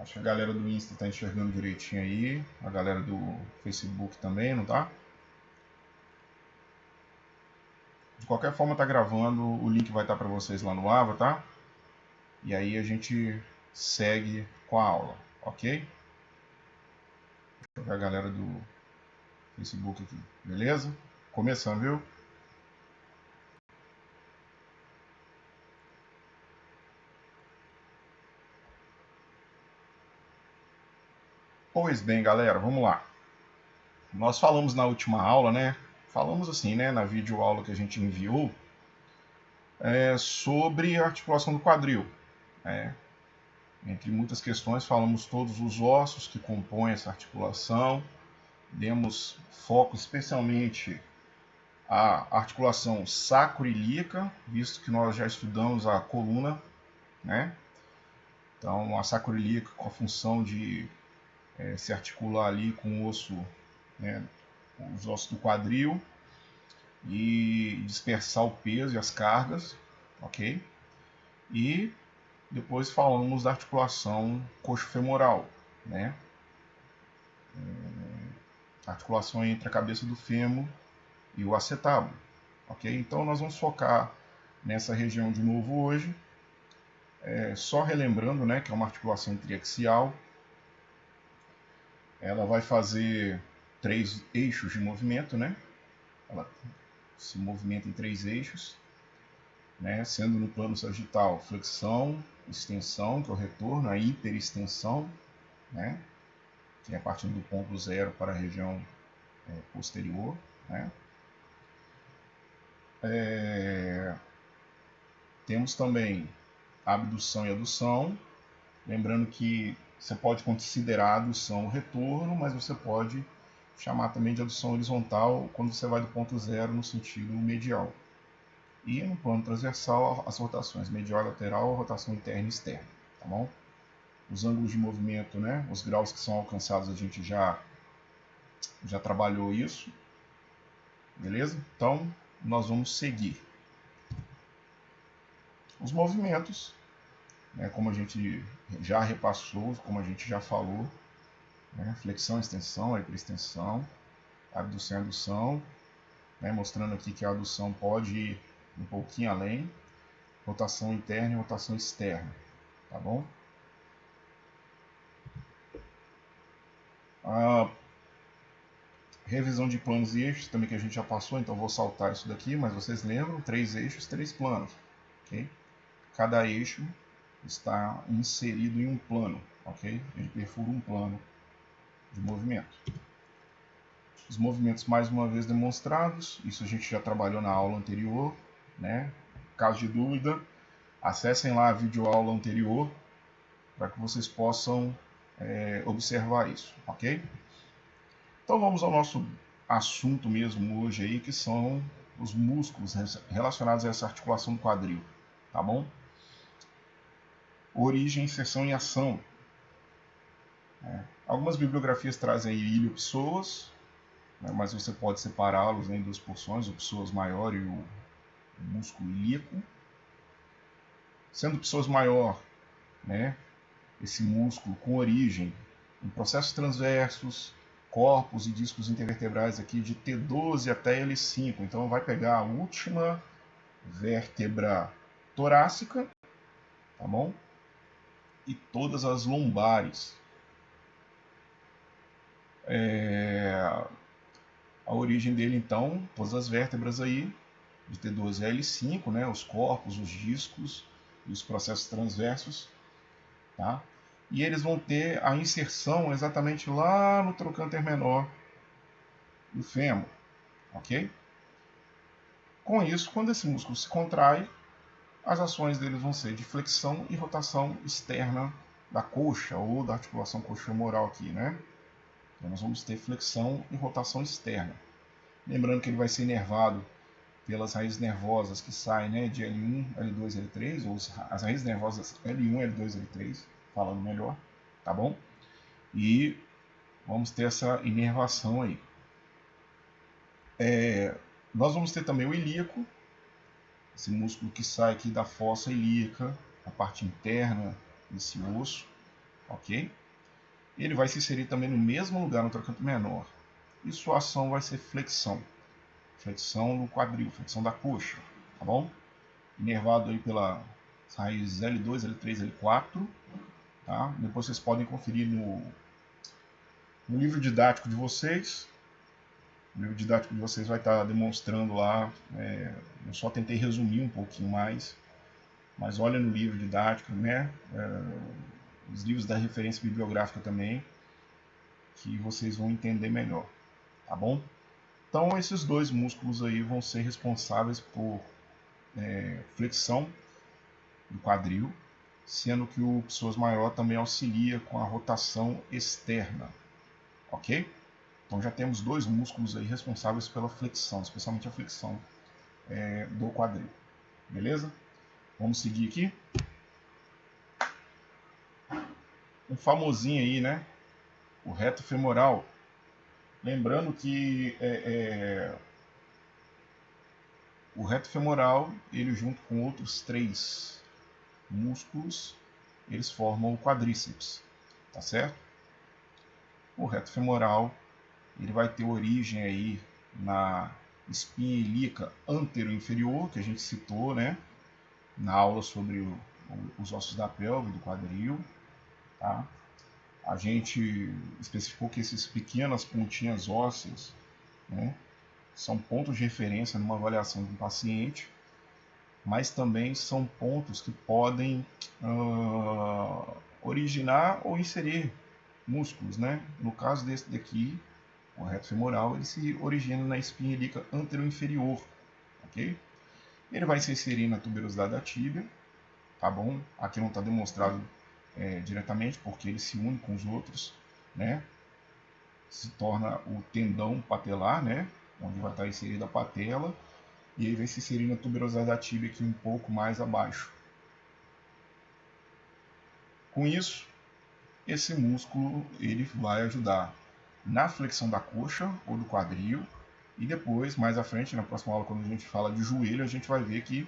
Acho que a galera do Insta tá enxergando direitinho aí. A galera do Facebook também, não tá? De qualquer forma, tá gravando. O link vai estar para vocês lá no Ava, tá? E aí a gente segue com a aula, ok? Deixa eu ver a galera do Facebook aqui, beleza? Começando, viu? Pois bem, galera, vamos lá. Nós falamos na última aula, né? Falamos assim, né? Na videoaula que a gente enviou, sobre a articulação do quadril. Entre muitas questões, falamos todos os ossos que compõem essa articulação, demos foco especialmente à articulação sacroiliaca, visto que nós já estudamos a coluna, né? Então, a sacroiliaca com a função de se articular ali com o osso, né, os ossos do quadril e dispersar o peso e as cargas, ok? E depois falamos da articulação coxofemoral, né? A articulação entre a cabeça do fêmur e o acetábulo, ok? Então nós vamos focar nessa região de novo hoje, só relembrando, né, que é uma articulação triaxial. Ela vai fazer 3 eixos de movimento, né? Ela se movimenta em 3 eixos, né? Sendo no plano sagital flexão, extensão, que é o retorno, a hiperextensão, né? Que é partindo do ponto zero para a região posterior, né? Temos também a abdução e adução, lembrando que você pode considerar a adução o retorno, mas você pode chamar também de adução horizontal quando você vai do ponto zero no sentido medial. E no plano transversal, as rotações medial e lateral, rotação interna e externa, tá bom? Os ângulos de movimento, né, os graus que são alcançados, a gente já trabalhou isso, beleza? Então, nós vamos seguir. Os movimentos, né, como a gente já repassou, como a gente já falou, né, flexão, extensão, hiperextensão, abdução e adução, né, mostrando aqui que a adução pode ir um pouquinho além, rotação interna e rotação externa, tá bom? A revisão de planos e eixos, também que a gente já passou, então vou saltar isso daqui, mas vocês lembram, 3 eixos, 3 planos, ok? Cada eixo está inserido em um plano, ok? Ele perfura um plano de movimento. Os movimentos mais uma vez demonstrados, isso a gente já trabalhou na aula anterior, né? Caso de dúvida, acessem lá a videoaula anterior para que vocês possam observar isso, ok? Então vamos ao nosso assunto mesmo hoje aí, que são os músculos relacionados a essa articulação do quadril, tá bom? Origem, inserção e ação. Algumas bibliografias trazem ilho-psoas, né, mas você pode separá-los em 2 porções, o psoas maior e o músculo ilíaco. Sendo o psoas maior, né, esse músculo com origem em processos transversos, corpos e discos intervertebrais aqui de T12 até L5. Então vai pegar a última vértebra torácica, tá bom? E todas as lombares. A origem dele, então, todas as vértebras aí, de T12 a L5, né? Os corpos, os discos e os processos transversos, tá? E eles vão ter a inserção exatamente lá no trocânter menor do fêmur, ok? Com isso, quando esse músculo se contrai, as ações deles vão ser de flexão e rotação externa da coxa ou da articulação coxofemoral aqui, né? Então nós vamos ter flexão e rotação externa. Lembrando que ele vai ser inervado pelas raízes nervosas que saem, né, de L1, L2, L3, ou as raízes nervosas L1, L2, L3, falando melhor, tá bom? E vamos ter essa inervação aí. Nós vamos ter também o ilíaco, esse músculo que sai aqui da fossa ilíaca, a parte interna desse osso, ok? Ele vai se inserir também no mesmo lugar no trocânter menor. E sua ação vai ser flexão. Flexão no quadril, flexão da coxa, tá bom? Inervado aí pelas raízes L2, L3, L4. Tá? Depois vocês podem conferir no livro didático de vocês. O livro didático de vocês vai estar demonstrando lá. Eu só tentei resumir um pouquinho mais. Mas olha no livro didático, né? Os livros da referência bibliográfica também, que vocês vão entender melhor, tá bom? Então esses dois músculos aí vão ser responsáveis por flexão do quadril, sendo que o psoas maior também auxilia com a rotação externa, ok? Então já temos dois músculos aí responsáveis pela flexão, especialmente a flexão do quadril, beleza? Vamos seguir aqui. Um famosinho aí, né? O reto femoral. Lembrando que o reto femoral, ele junto com outros 3 músculos, eles formam o quadríceps, tá certo? O reto femoral, ele vai ter origem aí na espinha ilíaca antero-inferior, que a gente citou, né? Na aula sobre os ossos da pelve, do quadril, tá? A gente especificou que essas pequenas pontinhas ósseas, né, são pontos de referência numa avaliação de um paciente, mas também são pontos que podem originar ou inserir músculos, né? No caso desse daqui, o reto femoral, ele se origina na espinha ilíaca anteroinferior, ok? Ele vai se inserir na tuberosidade da tíbia, tá bom? Aqui não está demonstrado diretamente, porque ele se une com os outros, né? Se torna o tendão patelar, né? Onde vai estar inserida a patela, e ele vai se inserir na tuberosidade da tíbia aqui um pouco mais abaixo. Com isso, esse músculo ele vai ajudar na flexão da coxa ou do quadril, e depois, mais à frente, na próxima aula, quando a gente fala de joelho, a gente vai ver que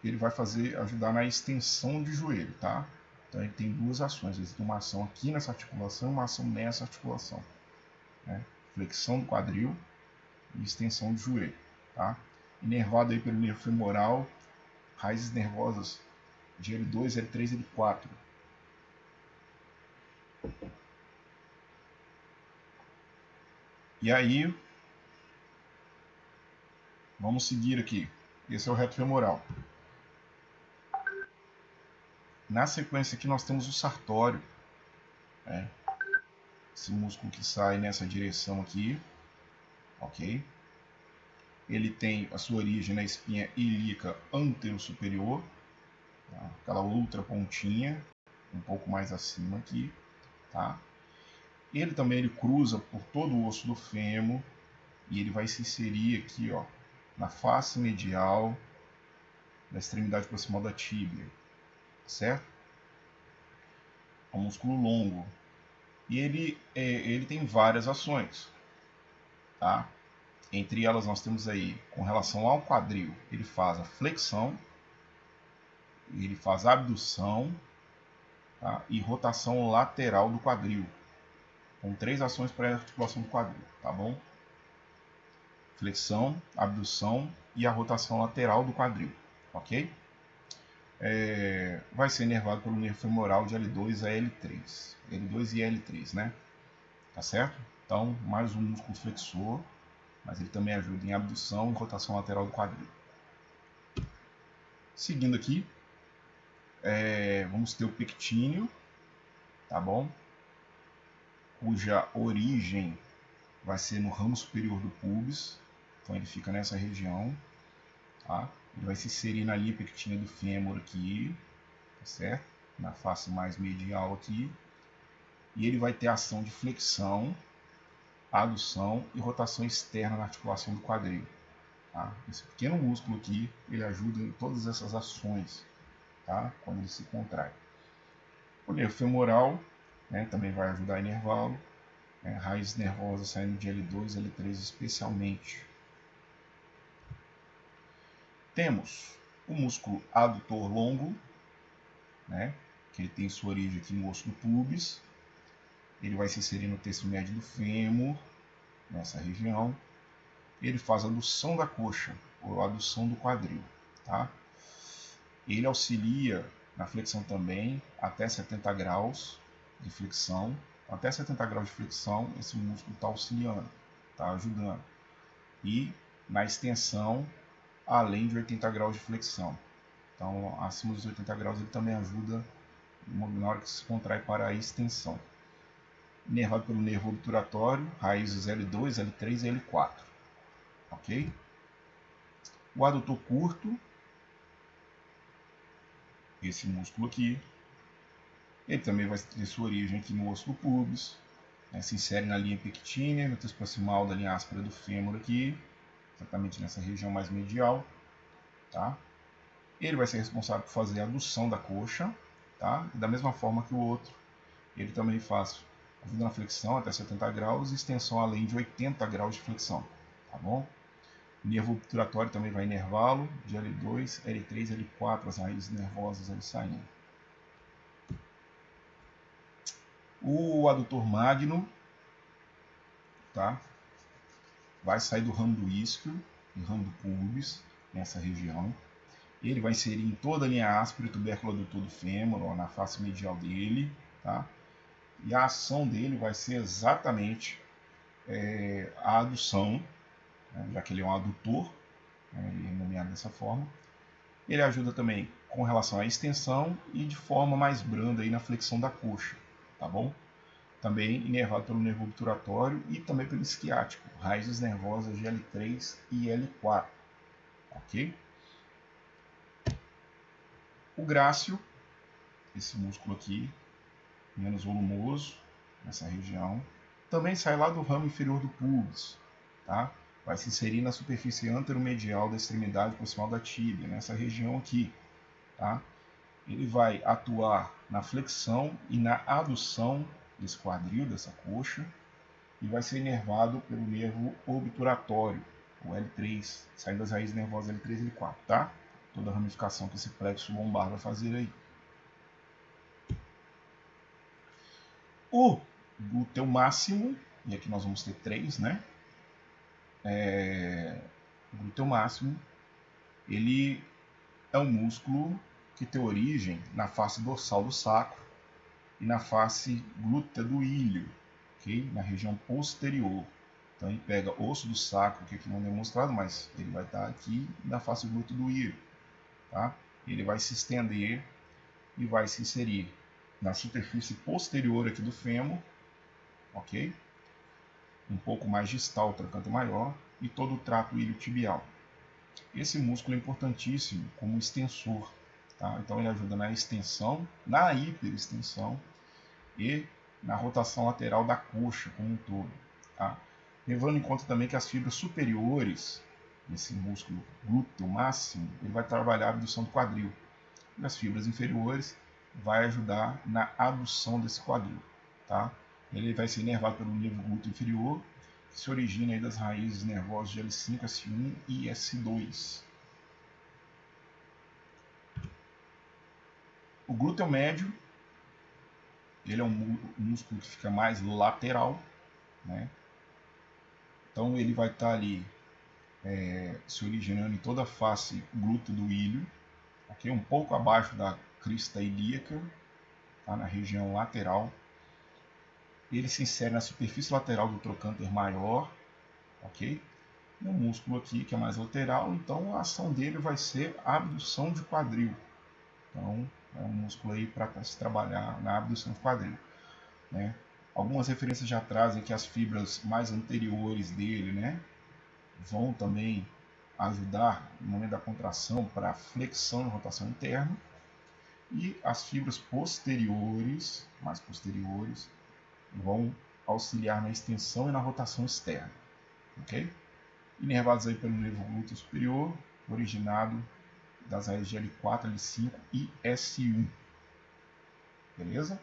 ele vai ajudar na extensão de joelho, tá? Então ele tem 2 ações, ele tem uma ação aqui nessa articulação e uma ação nessa articulação, né? Flexão do quadril e extensão de joelho, tá? Inervado aí pelo nervo femoral, raízes nervosas de L2, L3 e L4. E aí, vamos seguir aqui. Esse é o reto femoral. Na sequência aqui nós temos o sartório, né? Esse músculo que sai nessa direção aqui, ok? Ele tem a sua origem na espinha ilíaca antero-superior, tá? Aquela outra pontinha, um pouco mais acima aqui, tá? Ele também cruza por todo o osso do fêmur e ele vai se inserir aqui, ó, na face medial da extremidade proximal da tíbia, certo? É um músculo longo e ele tem várias ações, tá? Entre elas nós temos aí, com relação ao quadril, ele faz a flexão, ele faz a abdução, tá? E rotação lateral do quadril, com 3 ações para a articulação do quadril, tá bom? Flexão, abdução e a rotação lateral do quadril, ok? Vai ser inervado pelo nervo femoral de L2 a L3, L2 e L3, né? Tá certo? Então, mais um músculo flexor, mas ele também ajuda em abdução e rotação lateral do quadril. Seguindo aqui, vamos ter o pectíneo, tá bom? Cuja origem vai ser no ramo superior do pubis, então ele fica nessa região, tá? Ele vai se inserir na linha pectínea do fêmur aqui, tá certo? Na face mais medial aqui, e ele vai ter ação de flexão, adução e rotação externa na articulação do quadril, tá? Esse pequeno músculo aqui, ele ajuda em todas essas ações, tá? Quando ele se contrai. O nervo femoral, né, também vai ajudar a inervá-lo, raízes nervosas saindo de L2 e L3 especialmente. Temos o músculo adutor longo, né, que ele tem sua origem aqui no osso do pubis. Ele vai se inserir no terço médio do fêmur, nessa região. Ele faz a adução da coxa, ou a adução do quadril. Tá? Ele auxilia na flexão também, até 70 graus de flexão. Até 70 graus de flexão, esse músculo está auxiliando, está ajudando. E na extensão, além de 80 graus de flexão. Então, acima dos 80 graus, ele também ajuda na hora que se contrai para a extensão. Inervado pelo nervo obturatório, raízes L2, L3 e L4. Ok? O adutor curto, esse músculo aqui, ele também vai ter sua origem aqui no osso do pubis, né? Se insere na linha pectínea, no terço proximal da linha áspera do fêmur aqui, exatamente nessa região mais medial. Tá? Ele vai ser responsável por fazer a adução da coxa, tá? Da mesma forma que o outro. Ele também faz ajuda na flexão até 70 graus e extensão além de 80 graus de flexão. Tá bom? O nervo obturatório também vai inervá-lo de L2, L3, L4, as raízes nervosas ali saindo. O adutor magno, tá? Vai sair do ramo do isquio e ramo do pubis, nessa região. Ele vai inserir em toda a linha áspera e tubérculo adutor do fêmur, ó, na face medial dele. Tá? E a ação dele vai ser exatamente a adução, né, já que ele é um adutor, né, ele é nomeado dessa forma. Ele ajuda também com relação à extensão e de forma mais branda aí na flexão da coxa, tá bom? Também inervado pelo nervo obturatório e também pelo isquiático, raízes nervosas de L3 e L4, ok? O grácil, esse músculo aqui, menos volumoso, nessa região, também sai lá do ramo inferior do pubis, tá? Vai se inserir na superfície anteromedial da extremidade proximal da tíbia, nessa região aqui, tá? Ele vai atuar na flexão e na adução desse quadril, dessa coxa, e vai ser inervado pelo nervo obturatório, o L3, saindo das raízes nervosas L3 e L4, tá? Toda a ramificação que esse plexo lombar vai fazer aí. O glúteo máximo, e aqui nós vamos ter 3, né? O glúteo máximo, ele é um músculo que tem origem na face dorsal do sacro e na face glútea do ilho, okay? Na região posterior. Então ele pega osso do sacro, que aqui não é demonstrado, mas ele vai estar aqui na face glútea do ilho. Tá? Ele vai se estender e vai se inserir na superfície posterior aqui do fêmur, ok? Um pouco mais distal, o trocânter maior, e todo o trato iliotibial. Esse músculo é importantíssimo como extensor, tá? Então ele ajuda na extensão, na hiperextensão e na rotação lateral da coxa como um todo, tá? Levando em conta também que as fibras superiores desse músculo glúteo máximo, ele vai trabalhar a abdução do quadril. E as fibras inferiores vai ajudar na adução desse quadril, tá? Ele vai ser inervado pelo nervo glúteo inferior, que se origina aí das raízes nervosas de L5, S1 e S2. O glúteo médio, ele é um músculo que fica mais lateral, né? Então ele vai estar ali se originando em toda a face glútea do ilho, okay? Um pouco abaixo da crista ilíaca, tá? Na região lateral. Ele se insere na superfície lateral do trocânter maior, ok? E um músculo aqui que é mais lateral, então a ação dele vai ser a abdução de quadril. Então é um músculo aí para se trabalhar na abdução de quadril, né? Algumas referências já trazem que as fibras mais anteriores dele, né, vão também ajudar no momento da contração para flexão e rotação interna, e as fibras posteriores, mais posteriores, vão auxiliar na extensão e na rotação externa, ok? Inervados aí pelo nervo glúteo superior, originado das raízes de L4, L5 e S1, beleza?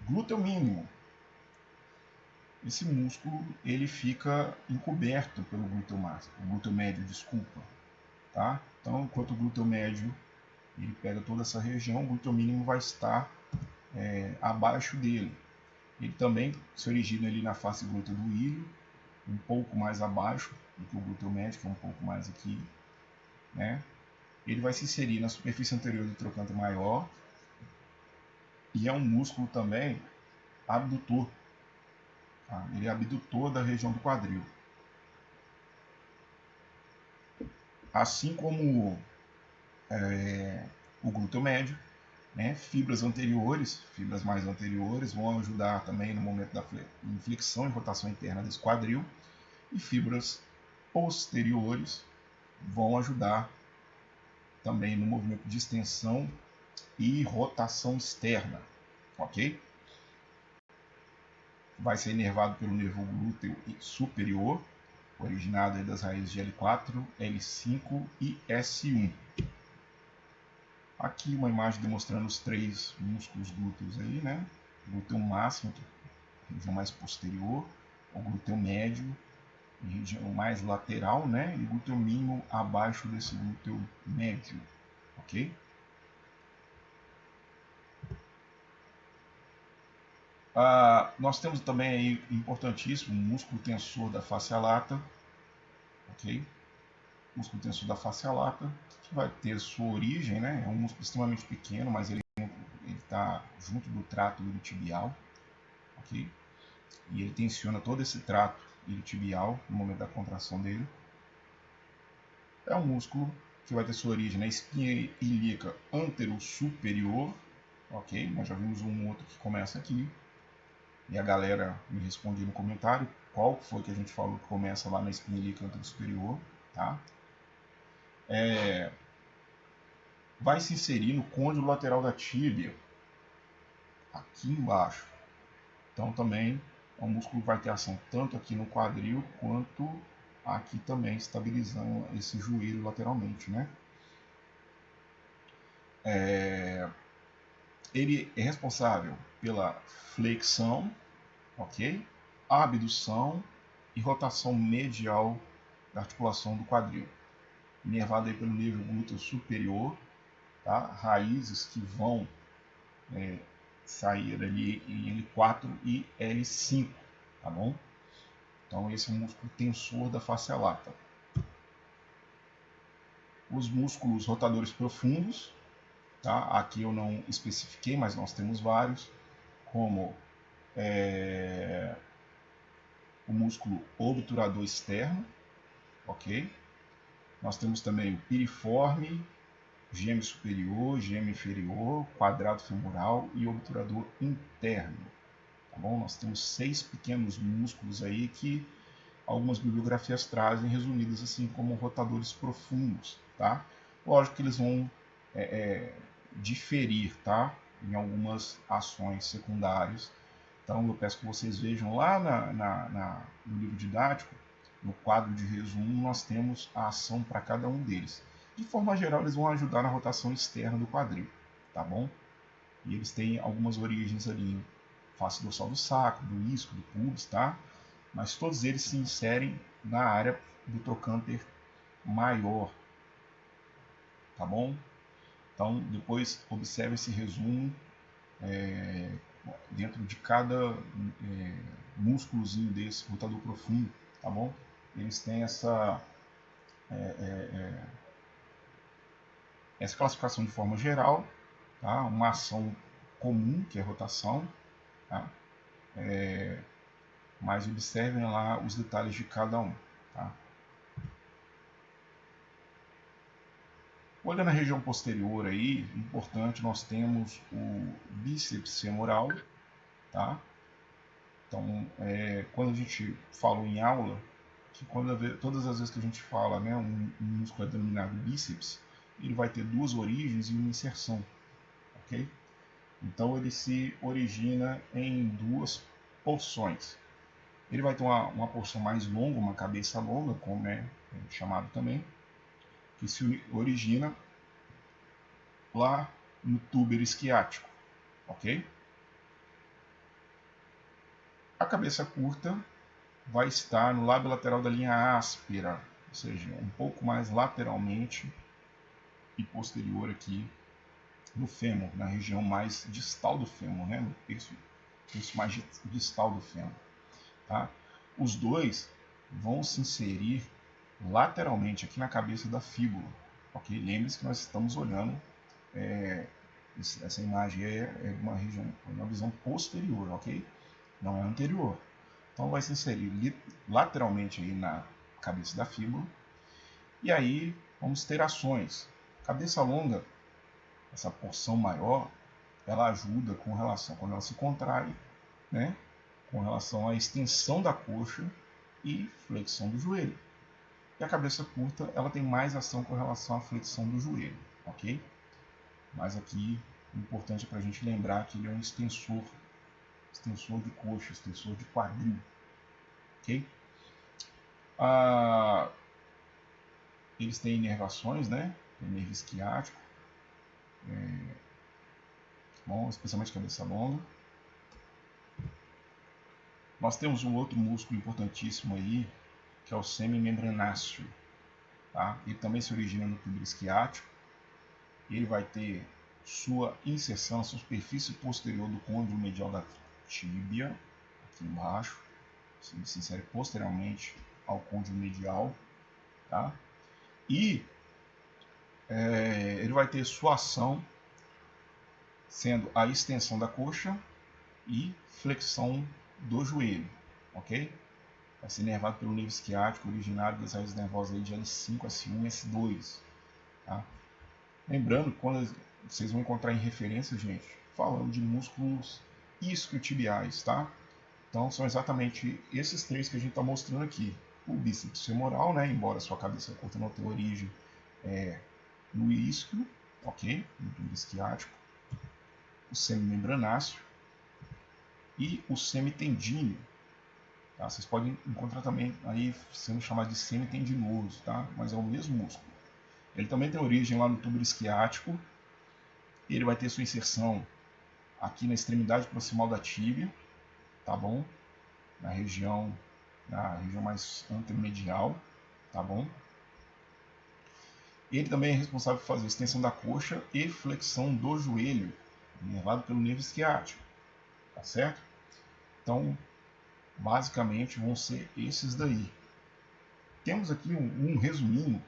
Glúteo mínimo. Esse músculo ele fica encoberto pelo glúteo máximo, glúteo médio, desculpa, tá? Então, enquanto o glúteo médio ele pega toda essa região, o glúteo mínimo vai estar abaixo dele. Ele também se origina ali na face glútea do ilho, um pouco mais abaixo do que o glúteo médio, que é um pouco mais aqui, né? Ele vai se inserir na superfície anterior do trocânter maior e é um músculo também abdutor. Tá? Ele é abdutor da região do quadril. Assim como o glúteo médio, né? Fibras mais anteriores vão ajudar também no momento da flexão e rotação interna desse quadril, e fibras posteriores vão ajudar também no movimento de extensão e rotação externa, ok? Vai ser inervado pelo nervo glúteo superior, originado das raízes de L4, L5 e S1. Aqui uma imagem demonstrando os 3 músculos glúteos aí, né? O glúteo máximo, região mais posterior, o glúteo médio, região mais lateral, né? E o glúteo mínimo abaixo desse glúteo médio, ok? Nós temos também aí importantíssimo o músculo tensor da face lata, ok? O músculo tensor da face lata, que vai ter sua origem, né? É um músculo extremamente pequeno, mas ele está junto do trato iliotibial, ok? E ele tensiona todo esse trato iliotibial no momento da contração dele. É um músculo que vai ter sua origem na espinha ilíaca antero-superior, ok? Nós já vimos um outro que começa aqui. E a galera me responde no comentário qual foi que a gente falou que começa lá na espinha ilíaca antero-superior, tá? Vai se inserir no côndilo lateral da tíbia, aqui embaixo. Então também é um músculo que vai ter ação tanto aqui no quadril quanto aqui também, estabilizando esse joelho lateralmente, né? Ele é responsável pela flexão, ok? Abdução e rotação medial da articulação do quadril. Inervado aí pelo nervo glúteo superior, tá? Raízes que vão sair ali em L4 e L5, tá bom? Então esse é o músculo tensor da face lata. Os músculos rotadores profundos, tá? Aqui eu não especifiquei, mas nós temos vários, como o músculo obturador externo, ok? Nós temos também o piriforme, gêmeo superior, gêmeo inferior, quadrado femoral e obturador interno. Tá bom? Nós temos 6 pequenos músculos aí que algumas bibliografias trazem resumidos assim como rotadores profundos, tá? Lógico que eles vão diferir, tá? Em algumas ações secundárias. Então eu peço que vocês vejam lá no livro didático, no quadro de resumo, nós temos a ação para cada um deles. De forma geral, eles vão ajudar na rotação externa do quadril, tá bom? E eles têm algumas origens ali em face dorsal do sacro, do isco, do pubis, tá? Mas todos eles se inserem na área do trocânter maior, tá bom? Então, depois observe esse resumo dentro de cada músculozinho desse rotador profundo, tá bom? Eles têm essa classificação de forma geral, tá? Uma ação comum, que é rotação, tá? Mas observem lá os detalhes de cada um. Tá? Olhando na região posterior aí, importante, nós temos o bíceps femoral, tá? Então, quando a gente falou em aula, que todas as vezes que a gente fala, né, um músculo é denominado bíceps, ele vai ter 2 origens e uma inserção, ok? Então ele se origina em 2 porções. Ele vai ter uma porção mais longa, uma cabeça longa, como é chamado também, que se origina lá no túber isquiático, ok? A cabeça curta vai estar no lábio lateral da linha áspera, ou seja, um pouco mais lateralmente e posterior aqui no fêmur, na região mais distal do fêmur, né? No terço mais distal do fêmur. Tá? Os dois vão se inserir lateralmente aqui na cabeça da fíbula. Okay? Lembre-se que nós estamos olhando, essa imagem é uma visão posterior, ok? Não é anterior. Então vai se inserir lateralmente aí na cabeça da fíbula. E aí vamos ter ações. Cabeça longa, essa porção maior, ela ajuda com relação, quando ela se contrai, né, com relação à extensão da coxa e flexão do joelho. E a cabeça curta, ela tem mais ação com relação à flexão do joelho, ok? Mas aqui, o importante é para a gente lembrar que ele é um extensor de coxa, extensor de quadril, ok? Eles têm inervações, né? Tem nervo isquiático, bom, especialmente cabeça longa. Nós temos um outro músculo importantíssimo aí, que é o semimembranáceo. Tá? Ele também se origina no tubo isquiático. Ele vai ter sua inserção na superfície posterior do côndilo medial da tíbia, aqui embaixo. Ele se insere posteriormente ao côndilo medial. Tá? E ele vai ter sua ação sendo a extensão da coxa e flexão do joelho, ok? Vai ser inervado pelo nervo isquiático originário das raízes nervosas aí de L5, S1 e S2. Tá? Lembrando, quando vocês vão encontrar em referência, gente, falando de músculos isquiotibiais, tá? Então são exatamente esses três que a gente está mostrando aqui. O bíceps femoral, né? Embora sua cabeça curta não tenha origem no isquio, ok? No tubo isquiático. O semimembranáceo e o semitendíneo. Tá? Vocês podem encontrar também aí sendo chamado de semitendinoso, tá? Mas é o mesmo músculo. Ele também tem origem lá no tubo isquiático. Ele vai ter sua inserção aqui na extremidade proximal da tíbia, tá bom? Na região mais anteromedial, tá bom? Ele também é responsável por fazer a extensão da coxa e flexão do joelho, inervado pelo nervo isquiático, tá certo? Então, basicamente vão ser esses daí. Temos aqui um resuminho,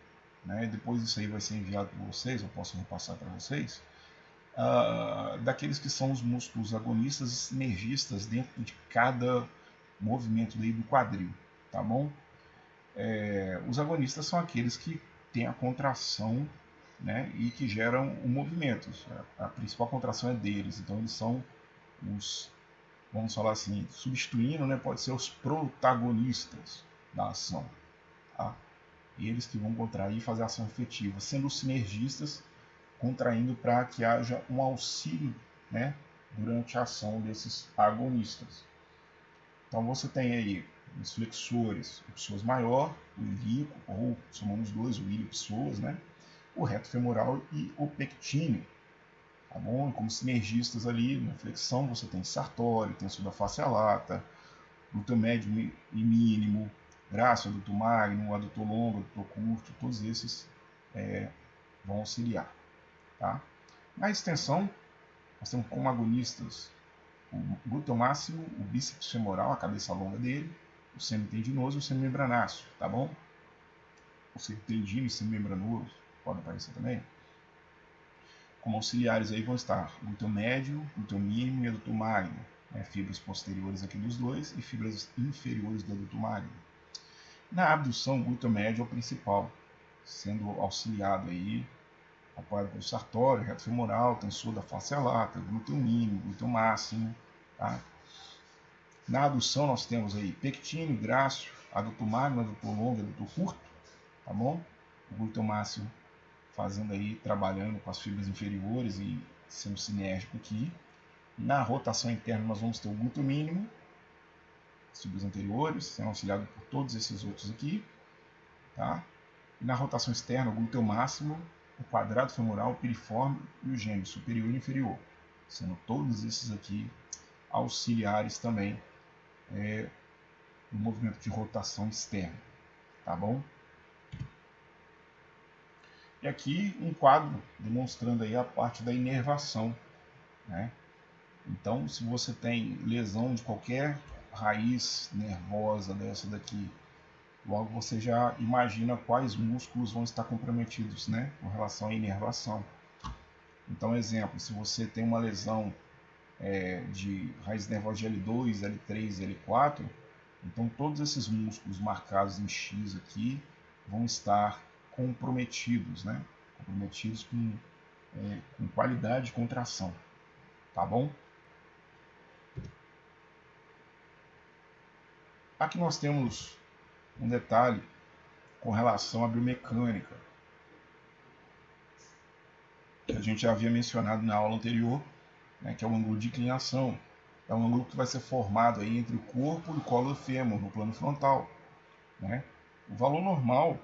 né? Depois isso aí vai ser enviado para vocês, eu posso repassar para vocês, daqueles que são os músculos agonistas e sinergistas dentro de cada movimento daí do quadril, tá bom? Os agonistas são aqueles que têm a contração, né, e que geram o movimento. A principal contração é deles, então eles são os, vamos falar assim, substituindo, né, pode ser os protagonistas da ação. Tá? Eles que vão contrair e fazer a ação efetiva, sendo os sinergistas contraindo para que haja um auxílio, né, durante a ação desses agonistas. Então você tem aí os flexores, o psoas maior, o ilíaco, ou somamos dois, o ilho psoas, né, o reto femoral e o pectíneo. Tá bom? E como sinergistas ali, na flexão, você tem sartório, tensor da face lata, glúteo médio e mínimo, grácil, adutor magno, adutor longo, adutor curto, todos esses vão auxiliar. Tá? Na extensão, nós temos como agonistas o glúteo máximo, o bíceps femoral, a cabeça longa dele, o semitendinoso e o semimembranáceo, tá bom? O semitendino e semimembranoso podem aparecer também. Como auxiliares aí vão estar o glúteo médio, glúteo mínimo e adutor magno, né? Fibras posteriores aqui dos dois e fibras inferiores do adutor magno. Na abdução, o glúteo médio é o principal, sendo auxiliado aí, apoiado pelo sartório, reto femoral, tensor da face lata, glúteo mínimo, glúteo máximo. Tá? Na adução nós temos aí pectíneo, grácil, adutor magno, adutor longo, adutor curto, tá bom? O glúteo máximo fazendo aí, trabalhando com as fibras inferiores e sendo sinérgico aqui. Na rotação interna nós vamos ter o glúteo mínimo, as fibras anteriores, sendo auxiliado por todos esses outros aqui, tá? E na rotação externa, o glúteo máximo, o quadrado femoral, o piriforme e o gêmeo superior e inferior, sendo todos esses aqui auxiliares também no movimento de rotação externa, tá bom? E aqui um quadro demonstrando aí a parte da inervação, né? Então, se você tem lesão de qualquer raiz nervosa dessa daqui, logo você já imagina quais músculos vão estar comprometidos, né, com relação à inervação. Então, exemplo, se você tem uma lesão de raiz nervosa de L2, L3 e L4, então todos esses músculos marcados em X aqui vão estar comprometidos, né? Comprometidos com qualidade de contração, tá bom? Aqui nós temos um detalhe com relação à biomecânica, que a gente já havia mencionado na aula anterior, né, que é o ângulo de inclinação. É um ângulo que vai ser formado aí entre o corpo e o colo do fêmur, no plano frontal, né? O valor normal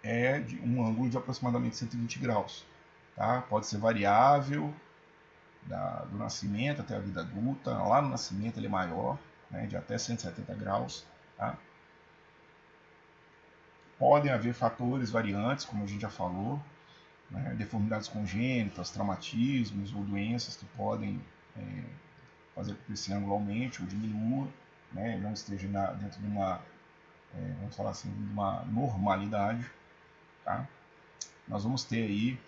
é de um ângulo de aproximadamente 120 graus. Tá? Pode ser variável do nascimento até a vida adulta. Lá no nascimento ele é maior, né, de até 170 graus. Tá? Podem haver fatores variantes, como a gente já falou, né, deformidades congênitas, traumatismos ou doenças que podem fazer com que esse ângulo aumente ou diminua, né, não esteja dentro de uma, vamos falar assim, de uma normalidade. Tá? Nós vamos ter aí,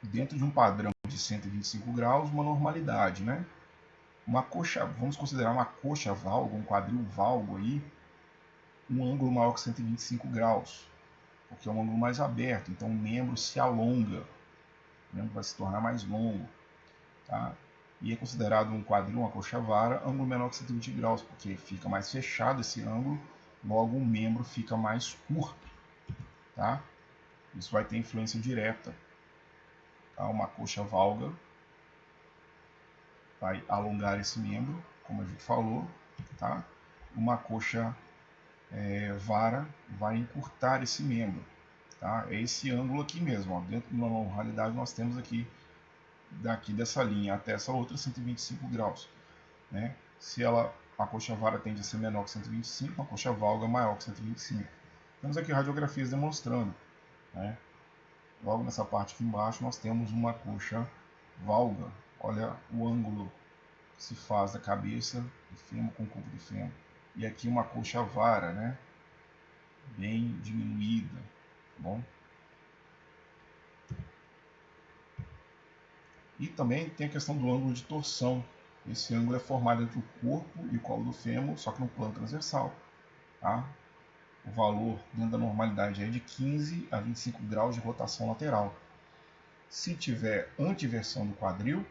dentro de um padrão de 125 graus, uma normalidade, né? Uma coxa, vamos considerar uma coxa valgo, um quadril valgo aí, um ângulo maior que 125 graus, porque é um ângulo mais aberto, então o membro se alonga, o membro vai se tornar mais longo, tá? E é considerado um quadril, uma coxa vara, ângulo menor que 120 graus, porque fica mais fechado esse ângulo, logo o membro fica mais curto, tá? Isso vai ter influência direta. Tá? Uma coxa valga vai alongar esse membro, como a gente falou, tá? Uma coxa vara vai encurtar esse membro, tá? É esse ângulo aqui mesmo, ó. Dentro de uma normalidade nós temos aqui, daqui dessa linha até essa outra, 125 graus, né? Se a coxa vara tende a ser menor que 125, a coxa valga maior que 125. Temos aqui radiografias demonstrando, né? Logo nessa parte aqui embaixo nós temos uma coxa valga. Olha o ângulo que se faz da cabeça do fêmur com o corpo do fêmur. E aqui uma coxa vara, né? Bem diminuída, tá bom? E também tem a questão do ângulo de torção. Esse ângulo é formado entre o corpo e o colo do fêmur, só que no plano transversal. Tá? O valor dentro da normalidade é de 15 a 25 graus de rotação lateral. Se tiver antiversão do quadril,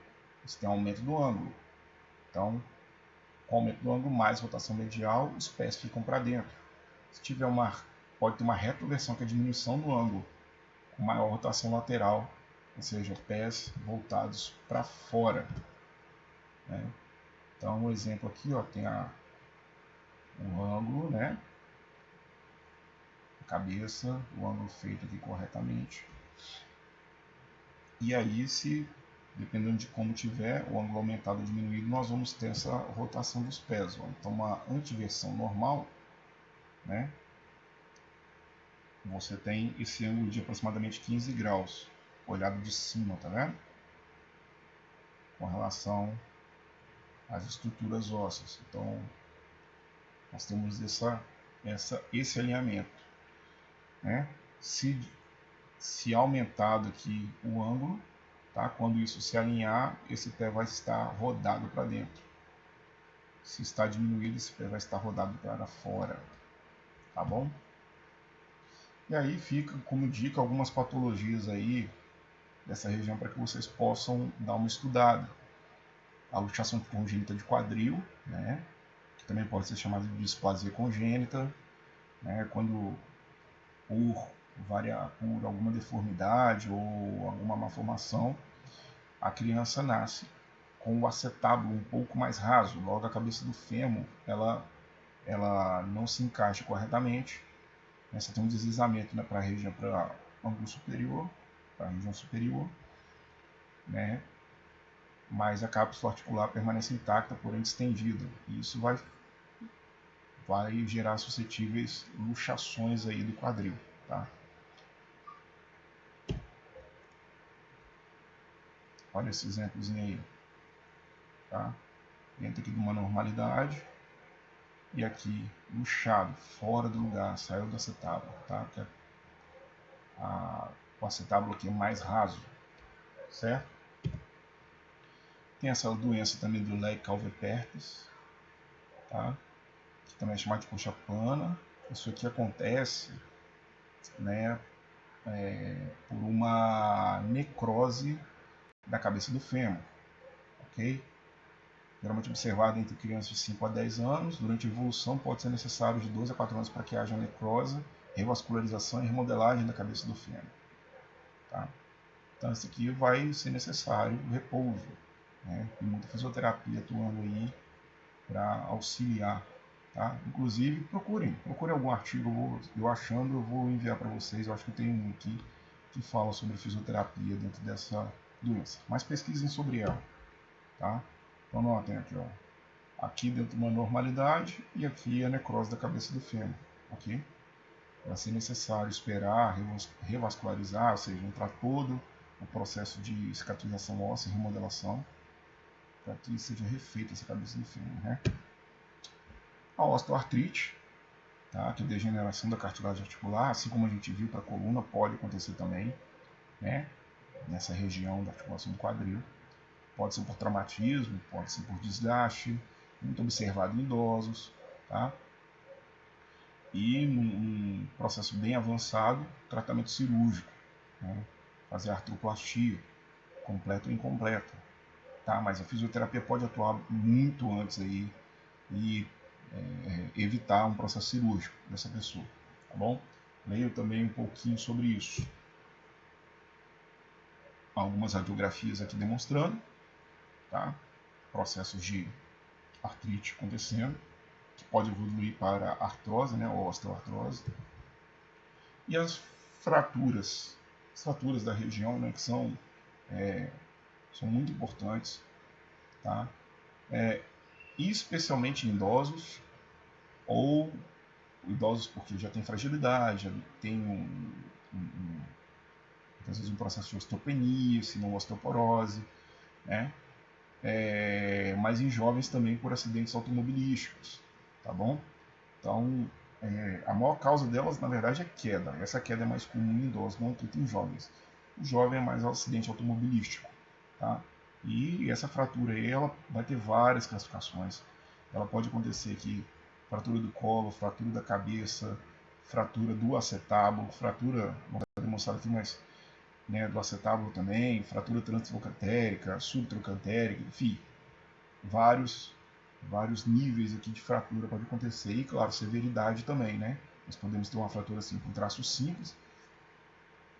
você tem aumento do ângulo. Então, com o aumento do ângulo mais rotação medial, os pés ficam para dentro. Se tiver pode ter uma retroversão, que é a diminuição do ângulo, com maior rotação lateral, ou seja, pés voltados para fora. Né? Então, um exemplo aqui, ó, tem o ângulo, né? A cabeça, o ângulo feito aqui corretamente. E aí, dependendo de como tiver o ângulo aumentado ou diminuído, nós vamos ter essa rotação dos pés. Ó. Então, uma antiversão normal, né? Você tem esse ângulo de aproximadamente 15 graus, olhado de cima, tá vendo? Com relação às estruturas ósseas. Então, nós temos esse alinhamento. Né? Se aumentado aqui o ângulo, tá? Quando isso se alinhar, esse pé vai estar rodado para dentro. Se está diminuído, esse pé vai estar rodado para fora. Tá bom? E aí fica como dica algumas patologias aí dessa região para que vocês possam dar uma estudada. A luxação congênita de quadril, né? Que também pode ser chamada de displasia congênita, né? Quando por alguma deformidade ou alguma malformação, a criança nasce com o acetábulo um pouco mais raso, logo a cabeça do fêmur ela não se encaixa corretamente. Você tem um deslizamento, né, para a região, para o ângulo superior, para a região superior, né, mas a cápsula articular permanece intacta, porém distendida. E isso vai gerar suscetíveis luxações aí do quadril. Tá? Olha esse exemplozinho aí, tá? Entra aqui numa normalidade e aqui luxado, fora do lugar, saiu do acetábulo, tá? Que o acetábulo aqui é mais raso, certo? Tem essa doença também do leg calvepertis, tá? Que também é chamada de coxa plana. Isso aqui acontece, né, por uma necrose da cabeça do fêmur, ok? Geralmente observado entre crianças de 5 a 10 anos. Durante a evolução pode ser necessário de 12 a 4 anos para que haja necrose, revascularização e remodelagem da cabeça do fêmur, tá? Então isso aqui vai ser necessário repouso, né? E muita fisioterapia atuando aí para auxiliar, tá? Inclusive procure algum artigo, eu achando eu vou enviar para vocês. Eu acho que tem um aqui que fala sobre fisioterapia dentro dessa doença, mas pesquisem sobre ela, tá? Então notem aqui, ó, aqui dentro uma normalidade e aqui a necrose da cabeça do fêmur, ok? Vai ser necessário esperar revascularizar, ou seja, entrar todo o processo de cicatrização óssea e remodelação para que seja refeita essa cabeça do fêmur, né? A osteoartrite, tá? Que é a degeneração da cartilagem articular, assim como a gente viu para a coluna, pode acontecer também, né? Nessa região da articulação do quadril. Pode ser por traumatismo, pode ser por desgaste, muito observado em idosos, tá? E num processo bem avançado, tratamento cirúrgico, né? Fazer artroplastia, completa ou incompleta, tá? Mas a fisioterapia pode atuar muito antes aí e evitar um processo cirúrgico dessa pessoa, tá bom? Leio também um pouquinho sobre isso. Algumas radiografias aqui demonstrando, tá? Processos de artrite acontecendo, que pode evoluir para artrose, né, ou osteoartrose. E as fraturas da região, né, que são muito importantes, tá? Especialmente em idosos, ou idosos porque já tem fragilidade, já tem às vezes um processo de osteopenia, se não osteoporose, né? Mas em jovens também por acidentes automobilísticos, tá bom? Então, a maior causa delas, na verdade, é queda. Essa queda é mais comum em idosos, não tanto em jovens. O jovem é mais acidente automobilístico, tá? E essa fratura aí, ela vai ter várias classificações. Ela pode acontecer aqui, fratura do colo, fratura da cabeça, fratura do acetábulo, fratura, não está demonstrado aqui, mas né, do acetábulo também, fratura transtroncantérica, subtroncantérica, enfim, vários níveis aqui de fratura pode acontecer e, claro, severidade também, né? Nós podemos ter uma fratura assim com traço simples,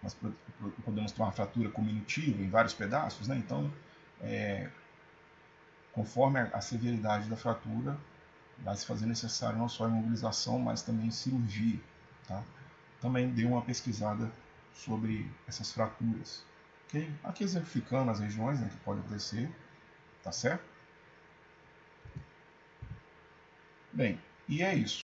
mas podemos ter uma fratura cominutiva em vários pedaços, né? Então, conforme a severidade da fratura, vai se fazer necessário não só a imobilização, mas também cirurgia, tá? Também dei uma pesquisada sobre essas fraturas, ok? Aqui exemplificando as regiões, né, que pode acontecer, tá certo? Bem, e é isso.